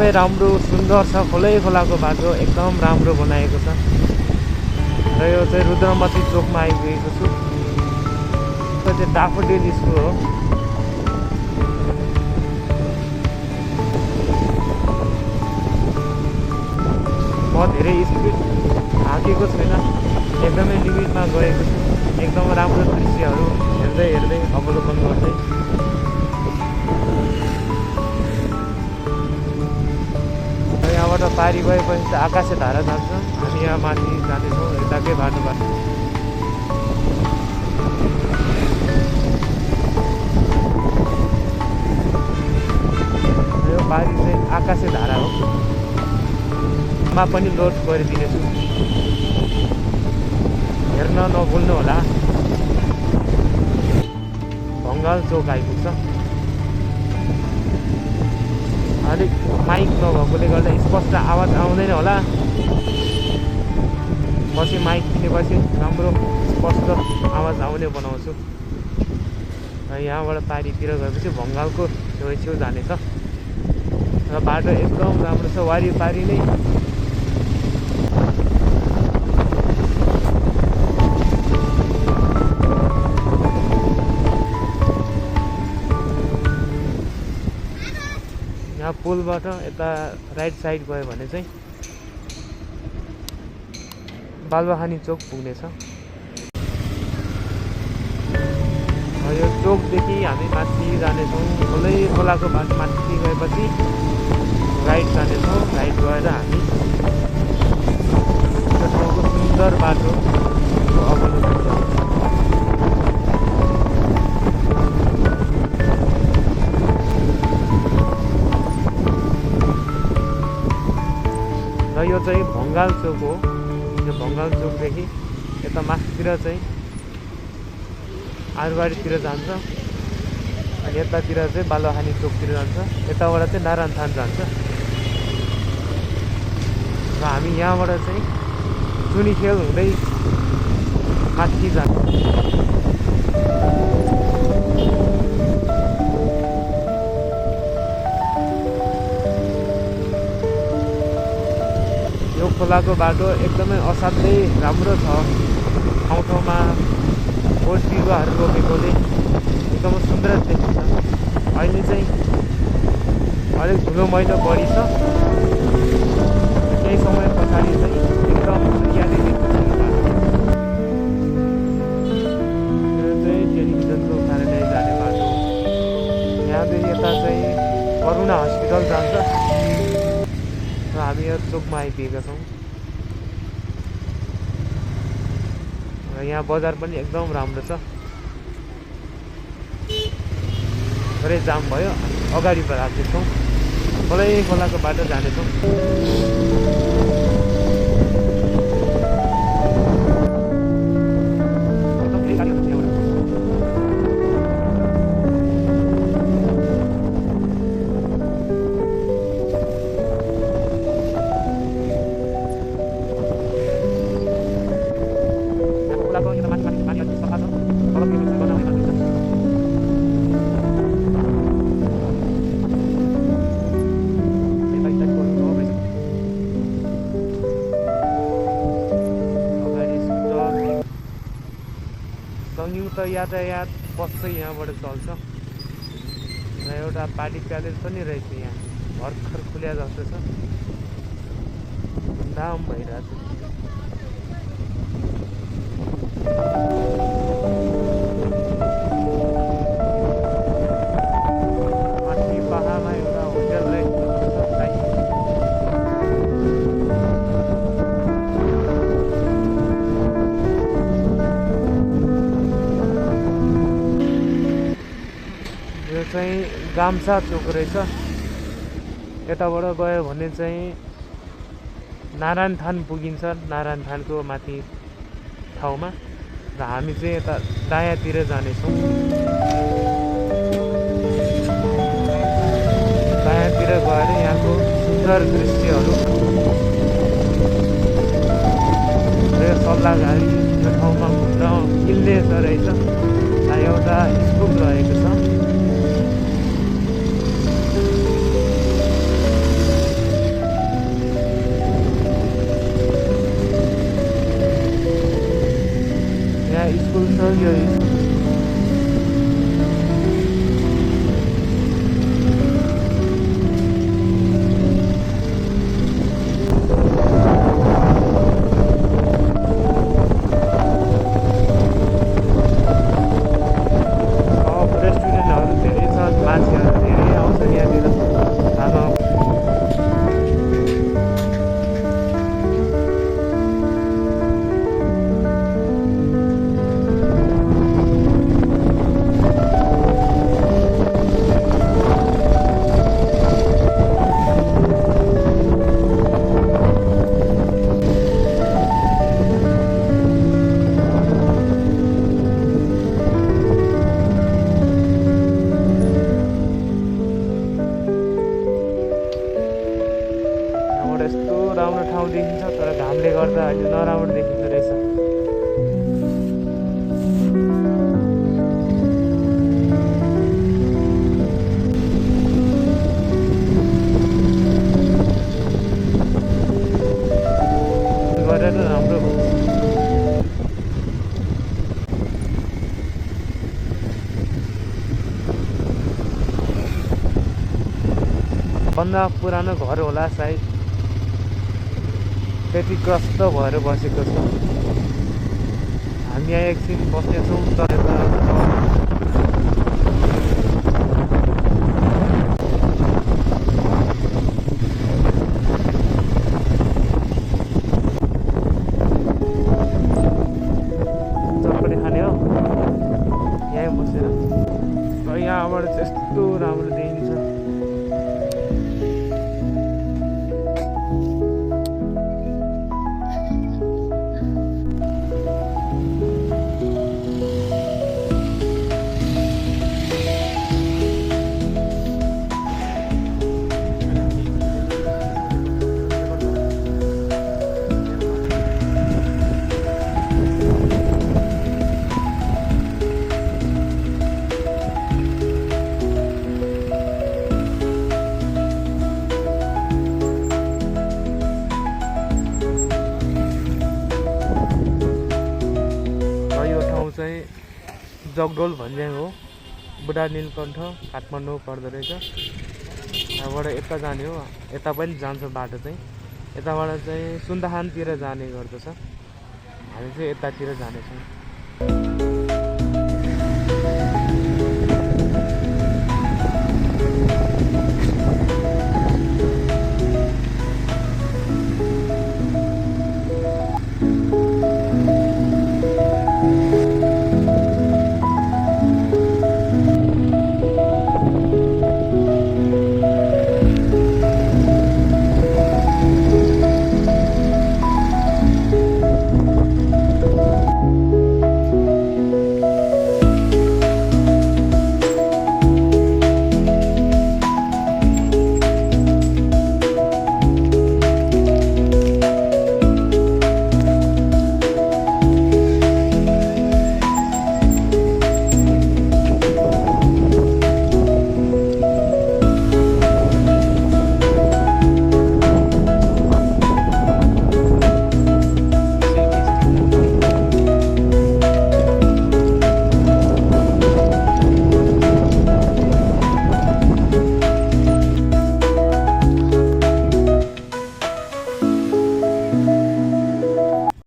एकदमै राम्रो सुन्दर छ। खोलाको बाटो एकदम राम्रो बनाएको छ। र यो चाहिँ रुद्रमती चोकमा आइपुगेको छु। यो चाहिँ डाफोडिल स्कुल हो। म धेरै स्पिड हाँकेको छैन, एकदमै लिमिटमा गएको छु। एकदम राम्रो दृश्यहरू हेर्दै हेर्दै अवलोकन गर्दै। यहाँबाट पारी गएपछि चाहिँ आकाशे धारा जान्छ। हामी यहाँ माथि जानेछौँ यताकै बाटोबाट। यो पारी चाहिँ आकाशे धारा हो। मा पनि लोड गरिदिनेछु, हेर्न नभुल्नु होला। भङ्गाल चोक आइपुग्छ। अलिक माइक नभएकोले गर्दा स्पष्ट आवाज आउँदैन होला। पछि माइक किनेपछि राम्रो स्पष्ट आवाज आउने बनाउँछु। र यहाँबाट पारीतिर गएपछि भङ्गालको छेउछेउ जानेछ। र बाटो एकदम राम्रो छ, वारिपारि नै। यहाँ पुलबाट यता राइट साइड गयो भने चाहिँ बालुवाखानी चोक पुग्नेछ। यो चोकदेखि हामी माथि जानेछौँ। खोलाको बाटो माथि गएपछि राइट जानेछौँ। राइट गएर हामी त्यो ठाउँको सुन्दर बाटो अवलोकन गर्छौँ। र यो चाहिँ भङ्गाल चोक हो। यो भङ्गाल चोकदेखि यता माथितिर चाहिँ आरबारीतिर जान्छ। अनि यतातिर चाहिँ बालुवाखानी चोकतिर जान्छ। यताबाट चाहिँ नारायणथान जान्छ। र हामी यहाँबाट चाहिँ चुनीखेल हुँदै माथि जान्छ। यो खोलाको बाटो एकदमै असाध्यै राम्रो छ। ठाउँ ठाउँमा बोट बिरुवाहरू रोपेकोले एकदम सुन्दर देखिन्छ। अहिले चाहिँ अलिक धुलो मैलो बढी छ। केही समय पछाडि चाहिँ एकदम हरियाली देखिन्छ। यो चाहिँ टेलिभिजनको कार्यालय जाने बाटो। यहाँदेखि यता चाहिँ करुणा हस्पिटल जान्छ। र हामी यो चोकमा आइपुगेका छौँ। र यहाँ बजार पनि एकदम राम्रो छ। थोरै जाम भयो, अगाडि बढाएको खोलाको बाटो जानेछौँ। संयुक्त यातायात बस चाहिँ यहाँबाट चल्छ। र एउटा पार्टी प्यालेस पनि रहेछ यहाँ, भर्खर खुल्या जस्तो छ। दाम भइरहेछ। माथि पहाडमा एउटा होटल रहेछ। यो चाहिँ गाम्सा चोक रहेछ। यताबाट गयो भने चाहिँ नारायणथान पुगिन्छ। नारायणथानको माथि ठाउँमा। र हामी चाहिँ यता दायाँतिर जानेछौँ। दायाँतिर गएर यहाँको सुन्दर दृश्यहरू। र सल्लाहघारी यो ठाउँमा घुम्न मिल्ने रहेछ। एउटा स्कुल रहेको छ। राम्रो ठाउँ देखिन्छ, तर घामले गर्दा अहिले नराम्रो देखिँदो रहेछ। गरेर राम्रो भयो। भन्दा पुरानो घर होला सायद, त्यति ग्रस्त भएर बसेको छ। हामी यहाँ एकछिन बस्नेछौँ, तर चटपटी खाने हो यहीँ बसेर। र यहाँबाट चाहिँ यस्तो राम्रो देखिन्छ। चाहिँ जगडोल भन्ने हो, बुढा नीलकण्ठ काठमाडौँ पर्दो रहेछ। यहाँबाट यता जाने हो, यता पनि जान्छ बाटो चाहिँ। यताबाट चाहिँ सुन्दाखानतिर जाने गर्दछ, हामी चाहिँ यतातिर जानेछौँ।